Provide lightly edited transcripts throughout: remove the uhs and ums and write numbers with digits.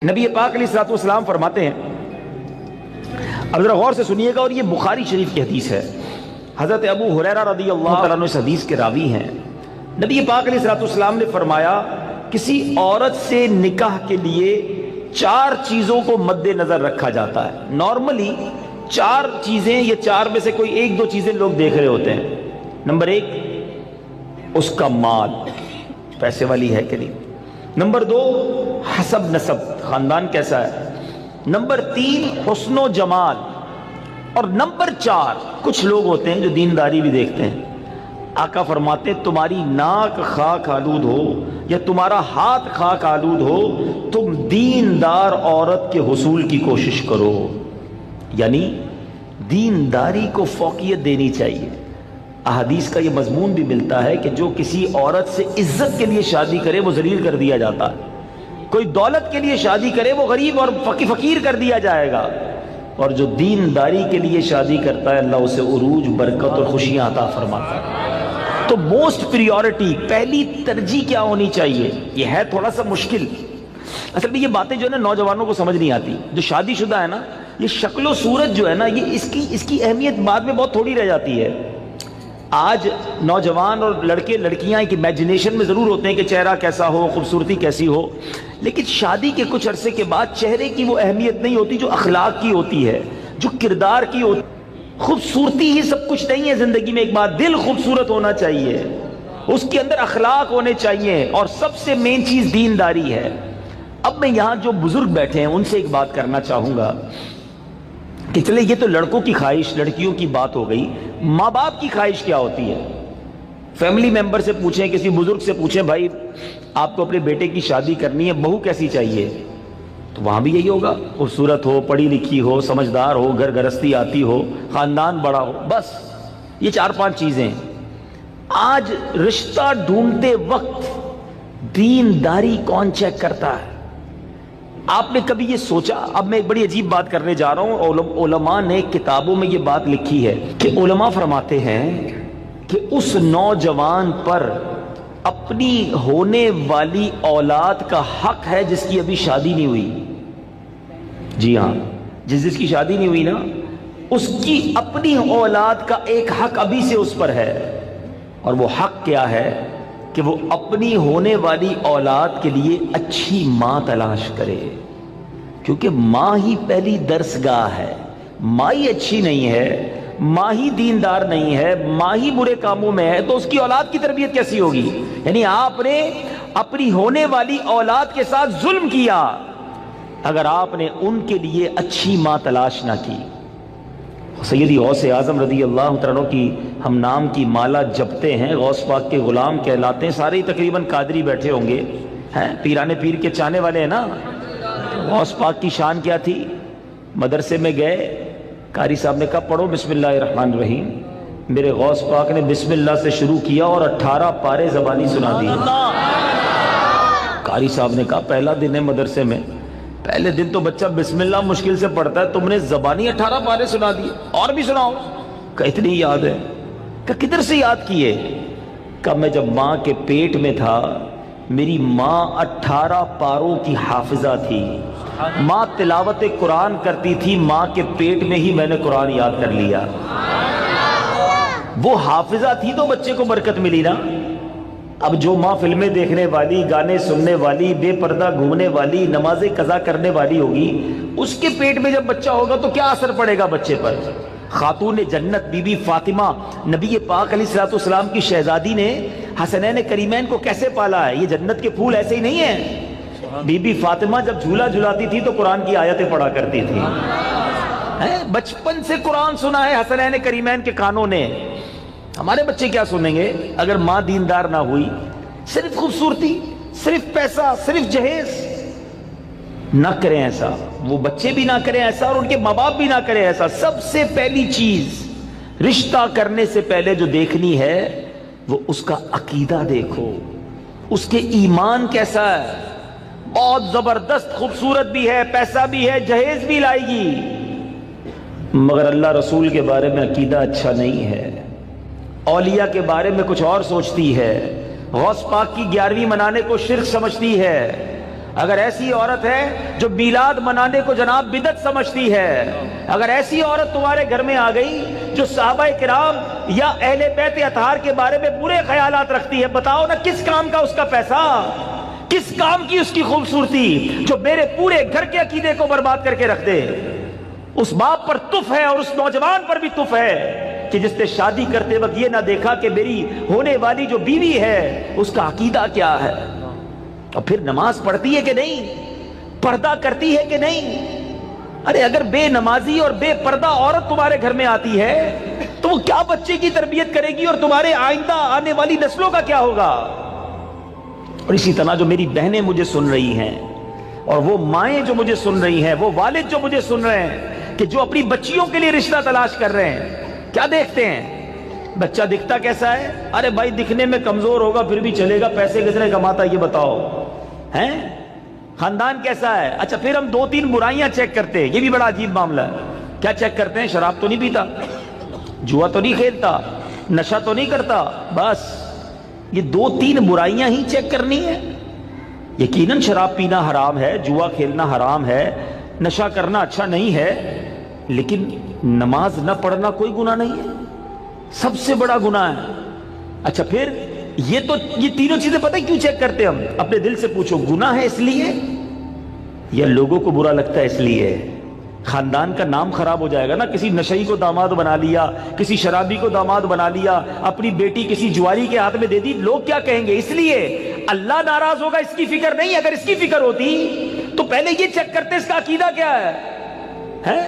نبی پاک علیہ الصلوۃ والسلام فرماتے ہیں، اب ذرا غور سے سنیے گا، اور یہ بخاری شریف کی حدیث ہے، حضرت ابو ہریرہ رضی اللہ تعالیٰ عنہ اس حدیث کے راوی ہیں۔ نبی پاک علیہ الصلوۃ والسلام نے فرمایا، کسی عورت سے نکاح کے لیے 4 چیزوں کو مد نظر رکھا جاتا ہے۔ نارملی 4 چیزیں یا 4 میں سے کوئی 1-2 چیزیں لوگ دیکھ رہے ہوتے ہیں۔ نمبر 1 اس کا مال، پیسے والی ہے کہ نہیں۔ نمبر 2 حسب نسب، خاندان کیسا ہے۔ نمبر 3 حسن و جمال، اور نمبر 4 کچھ لوگ ہوتے ہیں جو دینداری بھی دیکھتے ہیں۔ آقا فرماتے ہیں، تمہاری ناک خاک آلود ہو یا تمہارا ہاتھ خاک آلود ہو، تم دیندار عورت کے حصول کی کوشش کرو۔ یعنی دینداری کو فوقیت دینی چاہیے۔ احادیث کا یہ مضمون بھی ملتا ہے کہ جو کسی عورت سے عزت کے لیے شادی کرے وہ ذلیل کر دیا جاتا ہے، کوئی دولت کے لیے شادی کرے وہ غریب اور فقیر کر دیا جائے گا، اور جو دینداری کے لیے شادی کرتا ہے اللہ اسے عروج، برکت اور خوشیاں عطا فرماتا ہے۔ تو موسٹ پریورٹی، پہلی ترجیح کیا ہونی چاہیے؟ یہ ہے تھوڑا سا مشکل، اصل میں یہ باتیں جو ہے نا نوجوانوں کو سمجھ نہیں آتی۔ جو شادی شدہ ہے نا، یہ شکل و صورت جو ہے نا، یہ اس کی اہمیت بعد میں بہت تھوڑی رہ جاتی ہے۔ آج نوجوان اور لڑکے لڑکیاں ایک امیجنیشن میں ضرور ہوتے ہیں کہ چہرہ کیسا ہو، خوبصورتی کیسی ہو، لیکن شادی کے کچھ عرصے کے بعد چہرے کی وہ اہمیت نہیں ہوتی جو اخلاق کی ہوتی ہے، جو کردار کی ہوتی ہے۔ خوبصورتی ہی سب کچھ نہیں ہے زندگی میں، ایک بات، دل خوبصورت ہونا چاہیے، اس کے اندر اخلاق ہونے چاہیے، اور سب سے مین چیز دینداری ہے۔ اب میں یہاں جو بزرگ بیٹھے ہیں ان سے ایک بات کرنا چاہوں گا کہ چلے یہ تو لڑکوں کی خواہش، لڑکیوں کی بات ہو گئی، ماں باپ کی خواہش کیا ہوتی ہے؟ فیملی ممبر سے پوچھیں، کسی بزرگ سے پوچھیں، بھائی آپ کو اپنے بیٹے کی شادی کرنی ہے، بہو کیسی چاہیے؟ تو وہاں بھی یہی ہوگا، خوبصورت ہو، پڑھی لکھی ہو، سمجھدار ہو، گھر گرستی آتی ہو، خاندان بڑا ہو، بس یہ 4-5 چیزیں۔ آج رشتہ ڈھونڈتے وقت دینداری کون چیک کرتا ہے؟ آپ نے کبھی یہ سوچا؟ اب میں ایک بڑی عجیب بات کرنے جا رہا ہوں، علماء نے کتابوں میں یہ بات لکھی ہے کہ علماء فرماتے ہیں کہ اس نوجوان پر اپنی ہونے والی اولاد کا حق ہے جس کی ابھی شادی نہیں ہوئی۔ جی ہاں، جس کی شادی نہیں ہوئی نا، اس کی اپنی اولاد کا ایک حق ابھی سے اس پر ہے، اور وہ حق کیا ہے کہ وہ اپنی ہونے والی اولاد کے لیے اچھی ماں تلاش کرے، کیونکہ ماں ہی پہلی درسگاہ ہے۔ ماں ہی اچھی نہیں ہے، ماں ہی دیندار نہیں ہے، ماں ہی برے کاموں میں ہے، تو اس کی اولاد کی تربیت کیسی ہوگی؟ یعنی آپ نے اپنی ہونے والی اولاد کے ساتھ ظلم کیا اگر آپ نے ان کے لیے اچھی ماں تلاش نہ کی۔ سیدی غوث اعظم رضی اللہ تعالیٰ عنہ کی ہم نام کی مالا جپتے ہیں، غوث پاک کے غلام کہلاتے ہیں، سارے تقریباً قادری بیٹھے ہوں گے، پیرانے پیر کے چاہنے والے ہیں نا۔ غوث پاک کی شان کیا تھی؟ مدرسے میں گئے، قاری صاحب نے کہا پڑھو بسم اللہ الرحمن الرحیم، میرے غوث پاک نے بسم اللہ سے شروع کیا اور 18 پارے زبانی سنا دی۔ قاری صاحب نے کہا پہلا دن ہے مدرسے میں، پہلے دن تو بچہ بسم اللہ مشکل سے پڑھتا ہے، تم نے زبانی 18 پارے سنا دیے، اور بھی سناؤ۔ کہ اتنی یاد ہے؟ کہ کدھر سے یاد کیے؟ کہ میں جب ماں کے پیٹ میں تھا، میری ماں 18 پاروں کی حافظہ تھی، ماں تلاوت قرآن کرتی تھی، ماں کے پیٹ میں ہی میں نے قرآن یاد کر لیا۔ وہ حافظہ تھی تو بچے کو برکت ملی نا۔ اب جو ماں فلمیں دیکھنے والی، گانے سننے والی، بے پردہ گھومنے والی، نمازیں قضا کرنے والی ہوگی، اس کے پیٹ میں جب بچہ ہوگا تو کیا اثر پڑے گا بچے پر؟ خاتون جنت بی بی فاطمہ، نبی پاک علیہ الصلوۃ والسلام کی شہزادی نے حسنین کریمین کو کیسے پالا ہے؟ یہ جنت کے پھول ایسے ہی نہیں ہیں۔ بی بی فاطمہ جب جھولا جھلاتی تھی تو قرآن کی آیتیں پڑھا کرتی تھی، بچپن سے قرآن سنا ہے حسنین کریمین کے کانوں نے۔ ہمارے بچے کیا سنیں گے اگر ماں دیندار نہ ہوئی؟ صرف خوبصورتی، صرف پیسہ، صرف جہیز۔ نہ کریں ایسا، وہ بچے بھی نہ کریں ایسا، اور ان کے ماں باپ بھی نہ کریں ایسا۔ سب سے پہلی چیز رشتہ کرنے سے پہلے جو دیکھنی ہے وہ اس کا عقیدہ دیکھو، اس کے ایمان کیسا ہے۔ بہت زبردست خوبصورت بھی ہے، پیسہ بھی ہے، جہیز بھی لائے گی، مگر اللہ رسول کے بارے میں عقیدہ اچھا نہیں ہے، اولیاء کے بارے میں کچھ اور سوچتی ہے، غوث پاک کی 11ویں منانے کو شرک سمجھتی ہے، اگر ایسی عورت ہے جو میلاد منانے کو جناب بدعت سمجھتی ہے، اگر ایسی عورت تمہارے گھر میں آ گئی جو صحابہ کرام یا اہل بیت اطہار کے بارے میں برے خیالات رکھتی ہے، بتاؤ نا کس کام کا اس کا پیسہ، کس کام کی اس کی خوبصورتی جو میرے پورے گھر کے عقیدے کو برباد کر کے رکھ دے۔ اس باپ پر تف ہے اور اس نوجوان پر بھی تف ہے کہ جس نے شادی کرتے وقت یہ نہ دیکھا کہ میری ہونے والی جو بیوی ہے اس کا عقیدہ کیا ہے، اور پھر نماز پڑھتی ہے کہ نہیں، پردہ کرتی ہے کہ نہیں۔ ارے اگر بے نمازی اور بے پردہ عورت تمہارے گھر میں آتی ہے تو وہ کیا بچے کی تربیت کرے گی، اور تمہارے آئندہ آنے والی نسلوں کا کیا ہوگا۔ اور اسی طرح جو میری بہنیں مجھے سن رہی ہیں، اور وہ مائیں جو مجھے سن رہی ہیں، وہ والد جو مجھے سن رہے ہیں کہ جو اپنی بچیوں کے لیے رشتہ تلاش کر رہے ہیں، کیا دیکھتے ہیں؟ بچہ دکھتا کیسا ہے؟ ارے بھائی دکھنے میں کمزور ہوگا پھر بھی چلے گا، پیسے کس نے کماتا ہے یہ بتاؤ، ہیں؟ خاندان کیسا ہے؟ اچھا پھر ہم 2-3 برائیاں چیک کرتے ہیں، یہ بھی بڑا عجیب معاملہ ہے۔ کیا چیک کرتے ہیں؟ شراب تو نہیں پیتا، جوا تو نہیں کھیلتا، نشہ تو نہیں کرتا، بس یہ 2-3 برائیاں ہی چیک کرنی ہے۔ یقیناً شراب پینا حرام ہے، جوا کھیلنا حرام ہے، نشہ کرنا اچھا نہیں ہے، لیکن نماز نہ پڑھنا کوئی گناہ نہیں ہے، سب سے بڑا گناہ ہے۔ اچھا پھر یہ تینوں چیزیں پتہ کیوں چیک کرتے ہیں ہم؟ اپنے دل سے پوچھو، گناہ ہے اس لیے یا لوگوں کو برا لگتا ہے اس لیے؟ خاندان کا نام خراب ہو جائے گا نا، کسی نشئی کو داماد بنا لیا، کسی شرابی کو داماد بنا لیا، اپنی بیٹی کسی جواری کے ہاتھ میں دے دی، لوگ کیا کہیں گے؟ اس لیے اللہ ناراض ہوگا اس کی فکر نہیں۔ اگر اس کی فکر ہوتی تو پہلے یہ چیک کرتے اس کا عقیدہ کیا ہے۔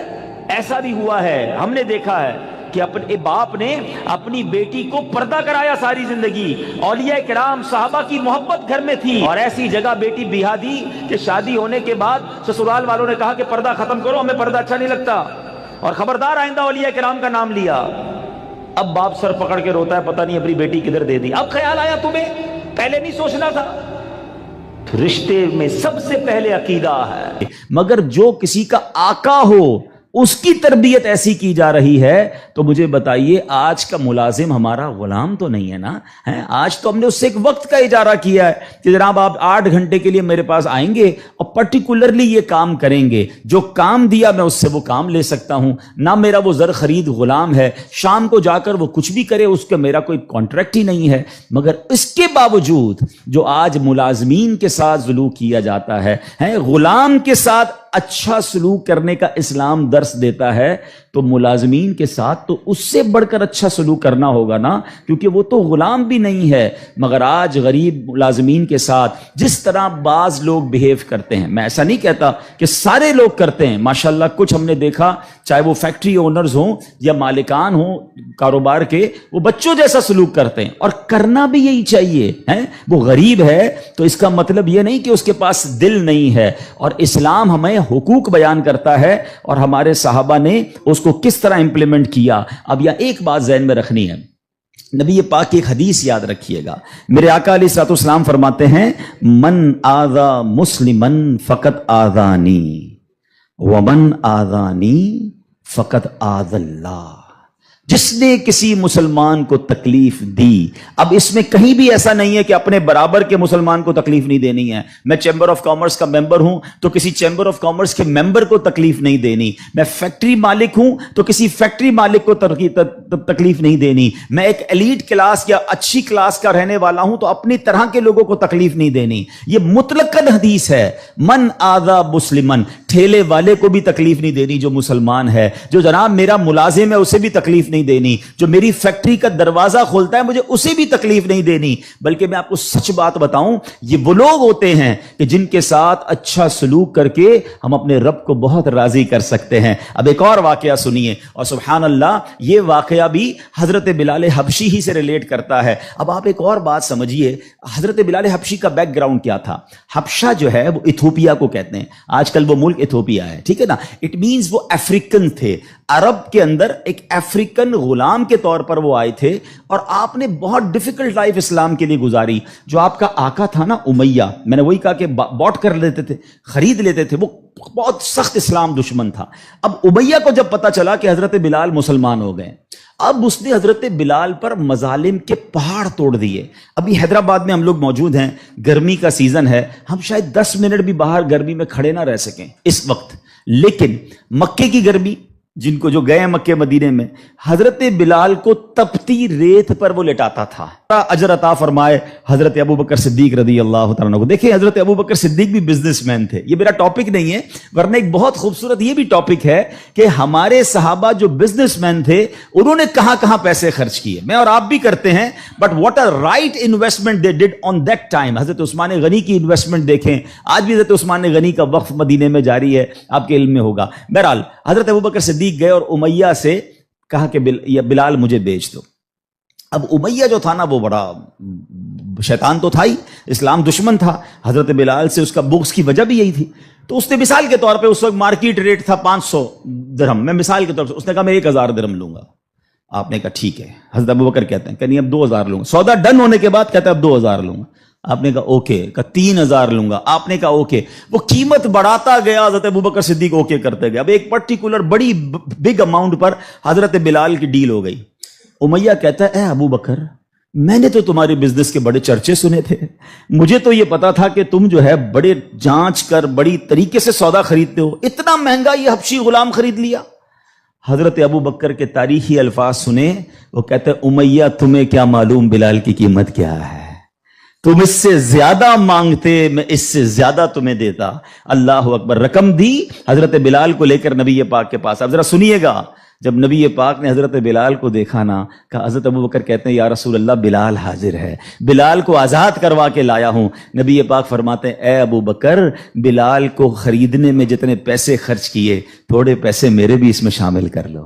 ایسا بھی ہوا ہے، ہم نے دیکھا ہے کہ اپنے باپ نے اپنی بیٹی کو پردہ کرایا ساری زندگی، اولیاء کرام صحابہ کی محبت گھر میں تھی، اور ایسی جگہ بیٹی بیاہ دی کہ شادی ہونے کے بعد سسرال والوں نے کہا کہ پردہ ختم کرو، ہمیں پردہ اچھا نہیں لگتا، اور خبردار آئندہ اولیاء کرام کا نام لیا۔ اب باپ سر پکڑ کے روتا ہے، پتہ نہیں اپنی بیٹی کدھر دے دی۔ اب خیال آیا تمہیں، پہلے نہیں سوچنا تھا؟ رشتے میں سب سے پہلے عقیدہ ہے، مگر جو کسی کا آقا ہو اس کی تربیت ایسی کی جا رہی ہے تو مجھے بتائیے آج کا ملازم ہمارا غلام تو نہیں ہے نا؟ آج تو ہم نے اس سے ایک وقت کا اجارہ کیا ہے کہ جناب آپ 8 گھنٹے کے لیے میرے پاس آئیں گے اور پرٹیکولرلی یہ کام کریں گے، جو کام دیا میں اس سے وہ کام لے سکتا ہوں، نہ میرا وہ زر خرید غلام ہے، شام کو جا کر وہ کچھ بھی کرے اس کا میرا کوئی کانٹریکٹ ہی نہیں ہے۔ مگر اس کے باوجود جو آج ملازمین کے ساتھ سلوک کیا جاتا ہے، غلام کے ساتھ اچھا سلوک کرنے کا اسلام درس دیتا ہے، تو ملازمین کے ساتھ تو اس سے بڑھ کر اچھا سلوک کرنا ہوگا نا، کیونکہ وہ تو غلام بھی نہیں ہے۔ مگر آج غریب ملازمین کے ساتھ جس طرح بعض لوگ بیہیو کرتے ہیں، میں ایسا نہیں کہتا کہ سارے لوگ کرتے ہیں، ماشاءاللہ کچھ ہم نے دیکھا، چاہے وہ فیکٹری اونرز ہوں یا مالکان ہوں کاروبار کے، وہ بچوں جیسا سلوک کرتے ہیں، اور کرنا بھی یہی چاہیے۔ وہ غریب ہے تو اس کا مطلب یہ نہیں کہ اس کے پاس دل نہیں ہے، اور اسلام ہمیں حقوق بیان کرتا ہے اور ہمارے صحابہ نے اس کو کس طرح امپلیمنٹ کیا۔ اب یہ ایک بات ذہن میں رکھنی ہے، نبی پاک کی ایک حدیث یاد رکھیے گا، میرے آقا علیہ الصلوۃ والسلام فرماتے ہیں من آذا مسلمن فقط آذانی ومن آذانی فقط آذ اللہ، جس نے کسی مسلمان کو تکلیف دی۔ اب اس میں کہیں بھی ایسا نہیں ہے کہ اپنے برابر کے مسلمان کو تکلیف نہیں دینی ہے۔ میں چیمبر آف کامرس کا ممبر ہوں تو کسی چیمبر آف کامرس کے ممبر کو تکلیف نہیں دینی، میں فیکٹری مالک ہوں تو کسی فیکٹری مالک کو تکلیف نہیں دینی، میں ایک ایلیٹ کلاس یا اچھی کلاس کا رہنے والا ہوں تو اپنی طرح کے لوگوں کو تکلیف نہیں دینی۔ یہ مطلقاً حدیث ہے، من آذا مسلمن، ٹھیلے والے کو بھی تکلیف نہیں دینی جو مسلمان ہے، جو جناب میرا ملازم ہے اسے بھی تکلیف نہیں دینی، جو میری فیکٹری کا دروازہ کھولتا ہے مجھے اسے بھی تکلیف نہیں دینی۔ بلکہ میں آپ کو سچ بات بتاؤں، یہ وہ لوگ ہوتے ہیں کہ جن کے ساتھ اچھا سلوک کر کے ہم اپنے رب کو بہت راضی کر سکتے ہیں۔ اب ایک اور واقعہ سنیے، اور سبحان اللہ یہ واقعہ بھی حضرت بلال حبشی ہی سے ریلیٹ کرتا ہے۔ اب آپ ایک اور بات سمجھیے، حضرت بلال حبشی کا بیک گراؤنڈ کیا تھا؟ حبشہ جو ہے وہ ایتھوپیا کو کہتے ہیں، آج کل وہ ملک ایتھوپیا ہے، ٹھیک ہے نا؟ اٹ مینز وہ افریقن تھے، عرب کے اندر ایک افریقن غلام کے طور پر وہ آئے تھے، اور آپ نے بہت ڈیفیکلٹ لائف اسلام کے لیے گزاری۔ جو آپ کا آقا تھا نا امیہ، میں نے وہی کہا کہ باٹ کر لیتے تھے، خرید لیتے تھے، وہ بہت سخت اسلام دشمن تھا۔ اب امیہ کو جب پتا چلا کہ حضرت بلال مسلمان ہو گئے، اب اس نے حضرت بلال پر مظالم کے پہاڑ توڑ دیے. ابھی حیدرآباد میں ہم لوگ موجود ہیں, گرمی کا سیزن ہے, ہم شاید 10 منٹ بھی باہر گرمی میں کھڑے نہ رہ سکیں اس وقت, لیکن مکے کی گرمی, جن کو جو گئے ہیں مکے مدینے میں, حضرت بلال کو تپتی ریت پر وہ لٹاتا تھا. اجر عطا فرمائے حضرت ابو بکر صدیق رضی اللہ تعالیٰ عنہ کو. دیکھیں حضرت ابو بکر صدیق بھی بزنس مین تھے, یہ میرا ٹاپک نہیں ہے, ورنہ ایک بہت خوبصورت یہ بھی ٹاپک ہے کہ ہمارے صحابہ جو بزنس مین تھے انہوں نے کہاں کہاں پیسے خرچ کیے. میں اور آپ بھی کرتے ہیں, but what a right investment they did on that time. Hazrat Usman غنی کی انویسٹمنٹ دیکھیں, آج بھی حضرت عثمان غنی کا وقف مدینے میں جاری ہے, آپ کے علم میں ہوگا. بہرحال حضرت ابو بکر صدیق گئے اور امیہ سے کہا کہ بلال مجھے بیچ دو. اب امیہ جو تھا نا وہ بڑا شیطان تو تھا ہی, اسلام دشمن تھا. حضرت بلال سے اس کا بغض کی وجہ بھی یہی تھی. تو اس نے مثال کے طور پہ, اس وقت مارکیٹ ریٹ تھا 500 درہم, میں مثال کے طور پہ, اس نے کہا میں 1000 درہم لوں گا. آپ نے کہا ٹھیک ہے. حضرت ابو بکر کہتے ہیں کہ نہیں اب 2000 لوں گا. سودا ڈن ہونے کے بعد کہتا ہے اب 2000 لوں گا. آپ نے کہا اوکے. کہا 3000 لوں گا. آپ نے کہا اوکے. وہ قیمت بڑھاتا گیا, حضرت ابو بکر صدیق اوکے کرتے گئے. اب ایک پرٹیکولر بڑی بگ اماؤنٹ پر حضرت بلال کی ڈیل ہو گئی. امیہ کہتا ہے اے ابو بکر, میں نے تو تمہارے بزنس کے بڑے چرچے سنے تھے, مجھے تو یہ پتا تھا کہ تم جو ہے بڑے جانچ کر بڑی طریقے سے سودا خریدتے ہو, اتنا مہنگا یہ حبشی غلام خرید لیا. حضرت ابو بکر کے تاریخی الفاظ سنے, وہ کہتے ہیں امیہ تمہیں کیا معلوم بلال کی قیمت کیا ہے, تم اس سے زیادہ مانگتے میں اس سے زیادہ تمہیں دیتا. اللہ اکبر. رقم دی حضرت بلال کو لے کر نبی پاک کے پاس. اب ذرا سنیے گا, جب نبی پاک نے حضرت بلال کو دیکھا نا, کہا حضرت ابو بکر کہتے ہیں یا رسول اللہ بلال حاضر ہے, بلال کو آزاد کروا کے لایا ہوں. نبی پاک فرماتے ہیں اے ابو بکر, بلال کو خریدنے میں جتنے پیسے خرچ کیے تھوڑے پیسے میرے بھی اس میں شامل کر لو.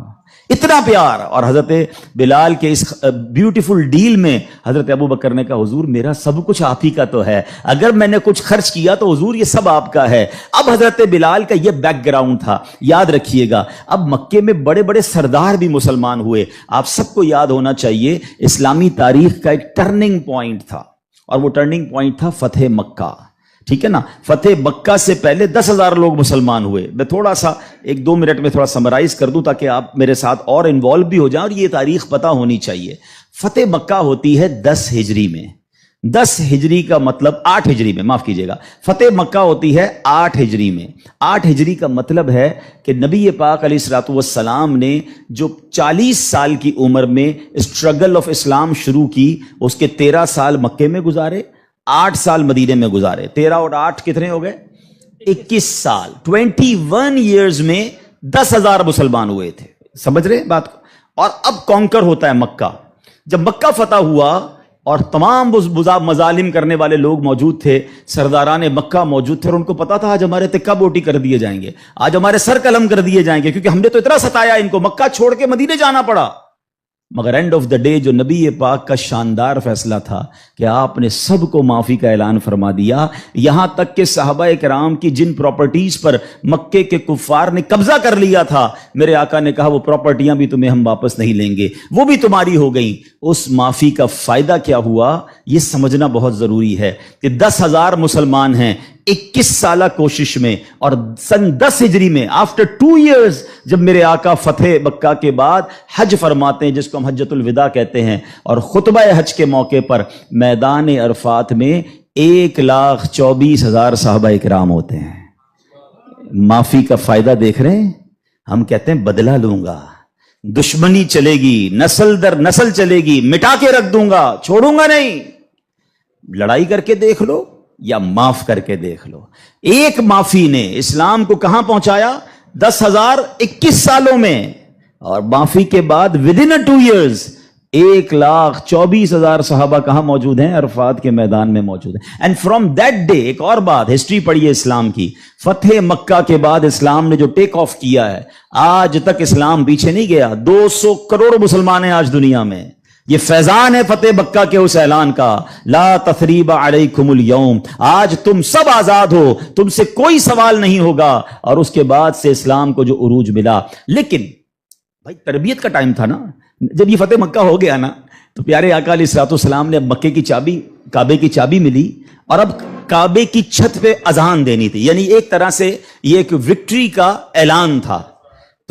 اتنا پیار. اور حضرت بلال کے اس بیوٹیفل ڈیل میں حضرت ابو بکر نے کہا حضور میرا سب کچھ آپ ہی کا تو ہے, اگر میں نے کچھ خرچ کیا تو حضور یہ سب آپ کا ہے. اب حضرت بلال کا یہ بیک گراؤنڈ تھا, یاد رکھیے گا. اب مکے میں بڑے بڑے سردار بھی مسلمان ہوئے. آپ سب کو یاد ہونا چاہیے اسلامی تاریخ کا ایک ٹرننگ پوائنٹ تھا, اور وہ ٹرننگ پوائنٹ تھا فتح مکہ. ٹھیک ہے نا, فتح مکہ سے پہلے 10,000 لوگ مسلمان ہوئے. میں تھوڑا سا 1-2 منٹ میں تھوڑا سمرائز کر دوں تاکہ آپ میرے ساتھ اور انوالو بھی ہو جائیں, اور یہ تاریخ پتہ ہونی چاہیے. فتح مکہ ہوتی ہے 10 ہجری میں. 10 ہجری کا مطلب 8 ہجری میں, معاف کیجیے گا, فتح مکہ ہوتی ہے 8 ہجری میں. 8 ہجری کا مطلب ہے کہ نبی پاک علیہ الصلوۃ والسلام نے جو 40 سال کی عمر میں اسٹرگل آف اسلام شروع کی, اس کے 13 سال مکے میں گزارے, 8 سال مدینے میں گزارے. 13 اور 8 کتنے ہو گئے؟ 21 سال. 21 ایئرز میں 10,000 مسلمان ہوئے تھے. سمجھ رہے ہیں بات کو؟ اور اب کانکر ہوتا ہے مکہ. جب مکہ فتح ہوا اور تمام مظالم کرنے والے لوگ موجود تھے, سرداران مکہ موجود تھے, اور ان کو پتا تھا آج ہمارے تکہ بوٹی کر دیے جائیں گے, آج ہمارے سر قلم کر دیے جائیں گے, کیونکہ ہم نے تو اتنا ستایا ان کو, مکہ چھوڑ کے مدینے جانا پڑا. مگر اینڈ آف دا ڈے جو نبی پاک کا شاندار فیصلہ تھا کہ آپ نے سب کو معافی کا اعلان فرما دیا, یہاں تک کہ صحابہ کرام کی جن پراپرٹیز پر مکے کے کفار نے قبضہ کر لیا تھا, میرے آقا نے کہا وہ پراپرٹیاں بھی تمہیں ہم واپس نہیں لیں گے, وہ بھی تمہاری ہو گئیں. اس معافی کا فائدہ کیا ہوا یہ سمجھنا بہت ضروری ہے کہ 10,000 مسلمان ہیں 21 سالہ کوشش میں, اور سن 10 ہجری میں آفٹر 2 ایئرز جب میرے آقا فتح مکہ کے بعد حج فرماتے ہیں, جس کو ہم حجۃ الوداع کہتے ہیں, اور خطبہ حج کے موقع پر میدان عرفات میں 1,24,000 صحابہ اکرام ہوتے ہیں. معافی کا فائدہ دیکھ رہے ہیں؟ ہم کہتے ہیں بدلہ لوں گا, دشمنی چلے گی, نسل در نسل چلے گی, مٹا کے رکھ دوں گا, چھوڑوں گا نہیں. لڑائی کر کے دیکھ لو یا معاف کر کے دیکھ لو. ایک معافی نے اسلام کو کہاں پہنچایا؟ 10,021 سالوں میں, اور معافی کے بعد ودن 2 ایئرز 1,24,000 صحابہ کہاں موجود ہیں؟ عرفات کے میدان میں موجود ہیں. اینڈ فرام دیٹ ڈے, ایک اور بات, ہسٹری پڑھیے اسلام کی, فتح مکہ کے بعد اسلام نے جو ٹیک آف کیا ہے, آج تک اسلام پیچھے نہیں گیا. 200 کروڑ مسلمان ہیں آج دنیا میں. یہ فیضان ہے فتح مکہ کے اس اعلان کا, لا تثریب علیکم اليوم, آج تم سب آزاد ہو, تم سے کوئی سوال نہیں ہوگا. اور اس کے بعد سے اسلام کو جو عروج ملا. لیکن بھائی تربیت کا ٹائم تھا نا, جب یہ فتح مکہ ہو گیا نا, تو پیارے آقا علیہ الصلوۃ والسلام نے اب مکے کی چابی, کعبے کی چابی ملی, اور اب کعبے کی چھت پہ اذان دینی تھی. یعنی ایک طرح سے یہ ایک وکٹری کا اعلان تھا.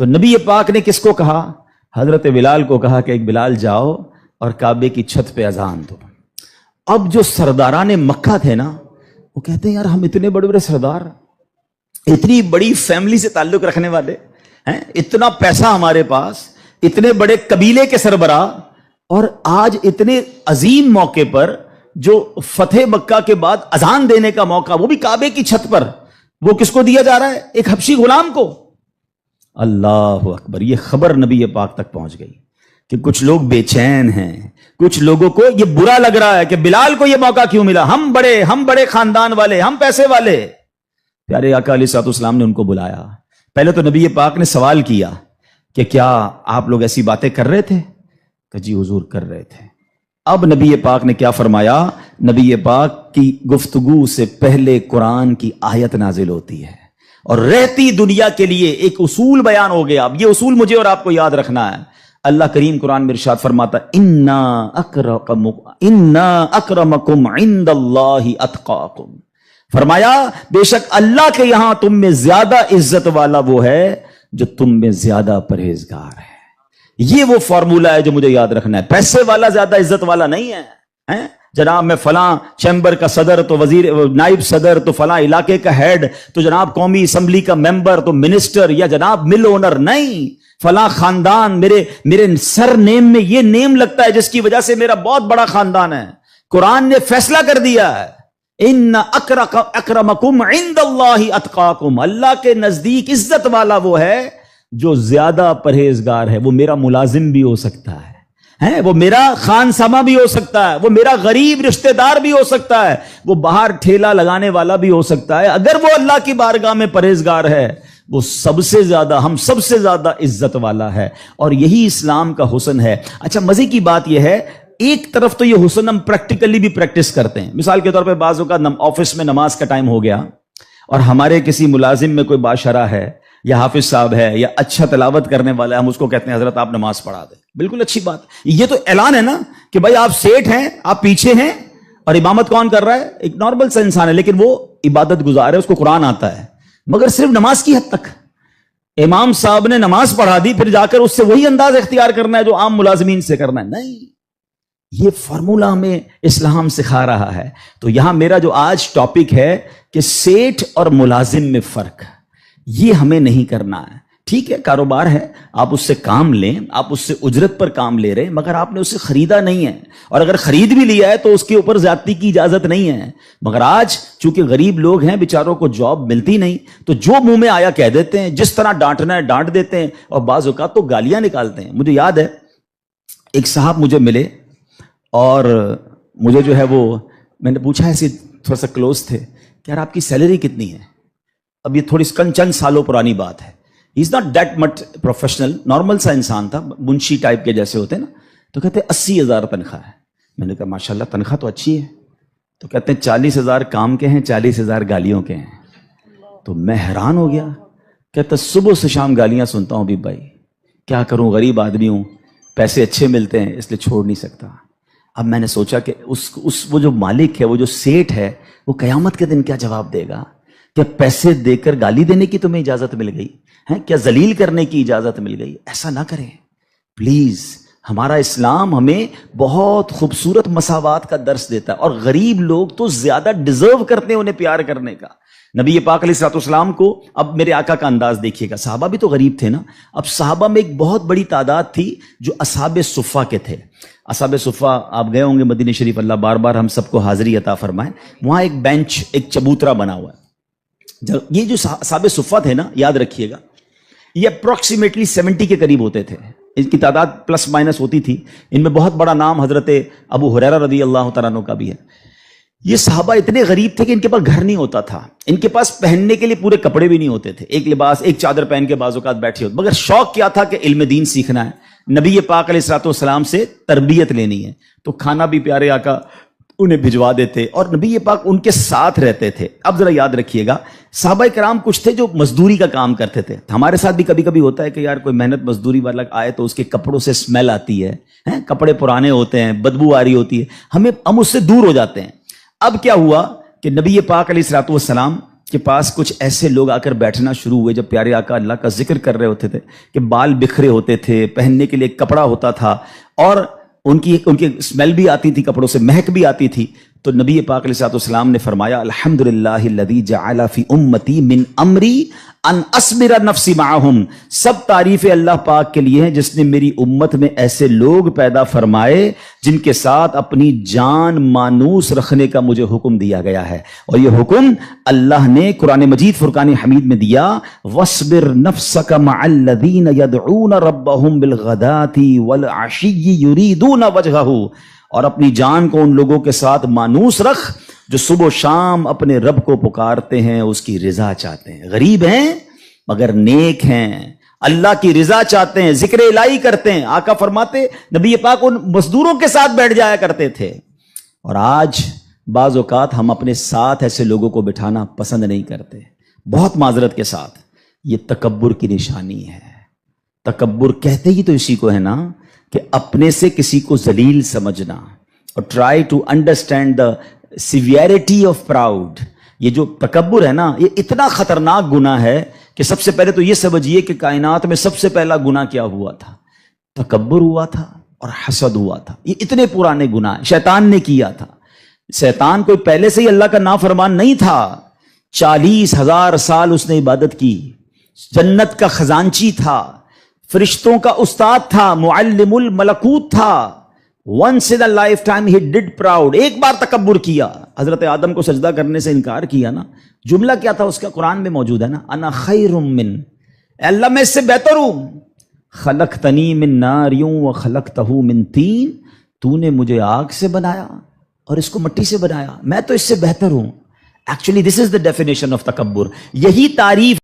تو نبی پاک نے کس کو کہا؟ حضرت بلال کو کہا کہ ایک بلال جاؤ اور کعبے کی چھت پہ اذان دو. اب جو سرداران مکہ تھے نا وہ کہتے ہیں یار ہم اتنے بڑے بڑے سردار, اتنی بڑی فیملی سے تعلق رکھنے والے ہیں, اتنا پیسہ ہمارے پاس, اتنے بڑے قبیلے کے سربراہ, اور آج اتنے عظیم موقع پر جو فتح مکہ کے بعد اذان دینے کا موقع, وہ بھی کعبے کی چھت پر, وہ کس کو دیا جا رہا ہے؟ ایک حبشی غلام کو. اللہ اکبر. یہ خبر نبی پاک تک پہنچ گئی کہ کچھ لوگ بے چین ہیں, کچھ لوگوں کو یہ برا لگ رہا ہے کہ بلال کو یہ موقع کیوں ملا, ہم بڑے خاندان والے, ہم پیسے والے. پیارے آقا علیہ الصلوۃ والسلام نے ان کو بلایا. پہلے تو نبی پاک نے سوال کیا کہ کیا آپ لوگ ایسی باتیں کر رہے تھے؟ کہ جی حضور کر رہے تھے. اب نبی پاک نے کیا فرمایا؟ نبی پاک کی گفتگو سے پہلے قرآن کی آیت نازل ہوتی ہے اور رہتی دنیا کے لیے ایک اصول بیان ہو گیا. اب یہ اصول مجھے اور آپ کو یاد رکھنا ہے. اللہ کریم قرآن میں ارشاد فرماتا انا اکرمکم عند اللہ اتقاکم. فرمایا بے شک اللہ کے یہاں تم میں زیادہ عزت والا وہ ہے جو تم میں زیادہ پرہیزگار ہے. یہ وہ فارمولہ ہے جو مجھے یاد رکھنا ہے. پیسے والا زیادہ عزت والا نہیں ہے. جناب میں فلاں چیمبر کا صدر تو وزیر نائب صدر تو فلاں علاقے کا ہیڈ تو جناب قومی اسمبلی کا ممبر تو منسٹر یا جناب مل اونر نہیں. فلاں خاندان میرے سر نیم میں یہ نیم لگتا ہے جس کی وجہ سے میرا بہت بڑا خاندان ہے. قرآن نے فیصلہ کر دیا ہے ان اکرمکم عند اللہ اتقاکم. اللہ کے نزدیک عزت والا وہ ہے جو زیادہ پرہیزگار ہے. وہ میرا ملازم بھی ہو سکتا ہے, وہ میرا خان سما بھی ہو سکتا ہے, وہ میرا غریب رشتہ دار بھی ہو سکتا ہے, وہ باہر ٹھیلا لگانے والا بھی ہو سکتا ہے. اگر وہ اللہ کی بارگاہ میں پرہیزگار ہے وہ سب سے زیادہ, ہم سب سے زیادہ عزت والا ہے. اور یہی اسلام کا حسن ہے. اچھا مزے کی بات یہ ہے, ایک طرف تو یہ حسن ہم پریکٹیکلی بھی پریکٹس کرتے ہیں. مثال کے طور پہ بعض اوقات آفس میں نماز کا ٹائم ہو گیا اور ہمارے کسی ملازم میں کوئی بادشاہ ہے یا حافظ صاحب ہے یا اچھا تلاوت کرنے والا ہے, ہم اس کو کہتے ہیں حضرت آپ نماز پڑھا دیں. بالکل اچھی بات. یہ تو اعلان ہے نا کہ بھائی آپ سیٹ ہیں, آپ پیچھے ہیں, اور امامت کون کر رہا ہے؟ ایک نارمل سا انسان ہے, لیکن وہ عبادت گزار ہے, اس کو قرآن آتا ہے, مگر صرف نماز کی حد تک. امام صاحب نے نماز پڑھا دی, پھر جا کر اس سے وہی انداز اختیار کرنا ہے جو عام ملازمین سے کرنا ہے. نہیں, یہ فارمولہ ہمیں اسلام سکھا رہا ہے. تو یہاں میرا جو آج ٹاپک ہے کہ سیٹ اور ملازم میں فرق, یہ ہمیں نہیں کرنا ہے. ٹھیک ہے, کاروبار ہے, آپ اس سے کام لیں, آپ اس سے اجرت پر کام لے رہے ہیں, مگر آپ نے اسے خریدا نہیں ہے, اور اگر خرید بھی لیا ہے تو اس کے اوپر زیادتی کی اجازت نہیں ہے. مگر آج چونکہ غریب لوگ ہیں, بیچاروں کو جاب ملتی نہیں, تو جو منہ میں آیا کہہ دیتے ہیں, جس طرح ڈانٹنا ہے ڈانٹ دیتے ہیں, اور بعض اوقات تو گالیاں نکالتے ہیں. مجھے یاد ہے ایک صاحب مجھے ملے اور مجھے جو ہے وہ میں نے پوچھا, ایسے تھوڑا سا کلوز تھے, کہ یار آپ کی سیلری کتنی ہے؟ اب یہ تھوڑی چند سالوں پرانی بات ہے. He is not that much professional, normal سا انسان تھا, منشی ٹائپ کے جیسے ہوتے ہیں نا. تو کہتے 80,000 تنخواہ ہے. میں نے کہا ماشاءاللہ تنخواہ تو اچھی ہے. تو کہتے ہیں 40,000 کام کے ہیں, 40,000 گالیوں کے ہیں. تو میں حیران ہو گیا. کہتا صبح سے شام گالیاں سنتا ہوں. بھی بھائی کیا کروں, غریب آدمی ہوں, پیسے اچھے ملتے ہیں اس لیے چھوڑ نہیں سکتا. اب میں نے سوچا کہ وہ جو مالک ہے, وہ جو سیٹ ہے, وہ قیامت کے دن کیا جواب دے گا؟ کیا پیسے دے کر گالی دینے کی تمہیں اجازت مل گئی ہے؟ کیا ذلیل کرنے کی اجازت مل گئی؟ ایسا نہ کریں پلیز. ہمارا اسلام ہمیں بہت خوبصورت مساوات کا درس دیتا ہے, اور غریب لوگ تو زیادہ ڈیزرو کرتے ہیں انہیں پیار کرنے کا. نبی پاک علیہ الصلوۃ والسلام کو, اب میرے آقا کا انداز دیکھیے گا, صحابہ بھی تو غریب تھے نا. اب صحابہ میں ایک بہت بڑی تعداد تھی جو اصحاب صفہ کے تھے. اصحاب صفہ آپ گئے ہوں گے مدینہ شریف, اللہ بار بار ہم سب کو حاضری عطا فرمائے. وہاں ایک بینچ, ایک چبوترا بنا ہوا ہے. یہ جو اصحاب صفہ تھے نا, یاد رکھیے گا, یہ اپروکسیمیٹلی 70 کے قریب ہوتے تھے. ان کی تعداد پلس مائنس ہوتی تھی. ان میں بہت بڑا نام حضرت ابو ہریرہ رضی اللہ تعالیٰ عنہ کا بھی ہے. یہ صحابہ اتنے غریب تھے کہ ان کے پاس گھر نہیں ہوتا تھا, ان کے پاس پہننے کے لیے پورے کپڑے بھی نہیں ہوتے تھے. ایک لباس, ایک چادر پہن کے بعض اوقات بیٹھے ہوتے, مگر شوق کیا تھا کہ علم دین سیکھنا ہے, نبی پاک علیہ الصلوۃ والسلام سے تربیت لینی ہے. تو کھانا بھی پیارے آقا انہیں بھجوا دیتے, اور نبی پاک ان کے ساتھ رہتے تھے. اب ذرا یاد رکھیے گا, صحابہ کرام کچھ تھے جو مزدوری کا کام کرتے تھے. ہمارے ساتھ بھی کبھی کبھی ہوتا ہے کہ یار کوئی محنت مزدوری والا آئے تو اس کے کپڑوں سے اسمیل آتی ہے, کپڑے پرانے ہوتے ہیں, بدبو آ رہی ہوتی ہے, ہم اس سے دور ہو جاتے ہیں. اب کیا ہوا کہ نبی پاک علیہ الصلوۃ والسلام کے پاس کچھ ایسے لوگ آ کر بیٹھنا شروع ہوئے جب پیارے آقا اللہ کا ذکر کر رہے ہوتے تھے کہ بال بکھرے ہوتے تھے، پہننے کے لیے کپڑا ہوتا تھا اور ان کی اسمیل بھی آتی تھی، کپڑوں سے مہک بھی آتی تھی. تو نبی پاک علیہ الصلوۃ والسلام نے فرمایا الحمدللہ الذی جعل فی امتی من امری ان اصبر نفسی معہم. سب تعریف اللہ پاک کے لیے ہیں جس نے میری امت میں ایسے لوگ پیدا فرمائے جن کے ساتھ اپنی جان مانوس رکھنے کا مجھے حکم دیا گیا ہے. اور یہ حکم اللہ نے قرآن مجید فرقان حمید میں دیا، وَاصْبِرْ نَفْسَكَ مَعَ الَّذِينَ يَدْعُونَ رَبَّهُمْ بِالْغَدَاةِ وَالْعَشِيِّ يُرِيدُونَ وَجْهَهُ. اور اپنی جان کو ان لوگوں کے ساتھ مانوس رکھ جو صبح و شام اپنے رب کو پکارتے ہیں، اس کی رضا چاہتے ہیں. غریب ہیں مگر نیک ہیں، اللہ کی رضا چاہتے ہیں، ذکر الہی کرتے ہیں. آقا فرماتے نبی پاک ان مزدوروں کے ساتھ بیٹھ جایا کرتے تھے. اور آج بعض اوقات ہم اپنے ساتھ ایسے لوگوں کو بٹھانا پسند نہیں کرتے، بہت معذرت کے ساتھ. یہ تکبر کی نشانی ہے. تکبر کہتے ہی تو اسی کو ہے نا کہ اپنے سے کسی کو ذلیل سمجھنا. اور try to understand the severity of proud. یہ جو تکبر ہے نا، یہ اتنا خطرناک گناہ ہے کہ سب سے پہلے تو یہ سمجھیے کہ کائنات میں سب سے پہلا گناہ کیا ہوا تھا؟ تکبر ہوا تھا اور حسد ہوا تھا. یہ اتنے پرانے گناہ شیطان نے کیا تھا. شیطان کوئی پہلے سے ہی اللہ کا نافرمان نہیں تھا. 40,000 سال اس نے عبادت کی، جنت کا خزانچی تھا، فرشتوں کا استاد تھا، معلم الملکوت تھا. once in a lifetime he did proud. ایک بار تکبر کیا، حضرت آدم کو سجدہ کرنے سے انکار کیا نا. جملہ کیا تھا اس کا؟ قرآن میں موجود ہے نا، انا خیر من، اے اللہ میں اس سے بہتر ہوں. خلقتنی من نار وخلقتہ من طین، تو نے مجھے آگ سے بنایا اور اس کو مٹی سے بنایا، میں تو اس سے بہتر ہوں. Actually this is the definition of تکبر. یہی تعریف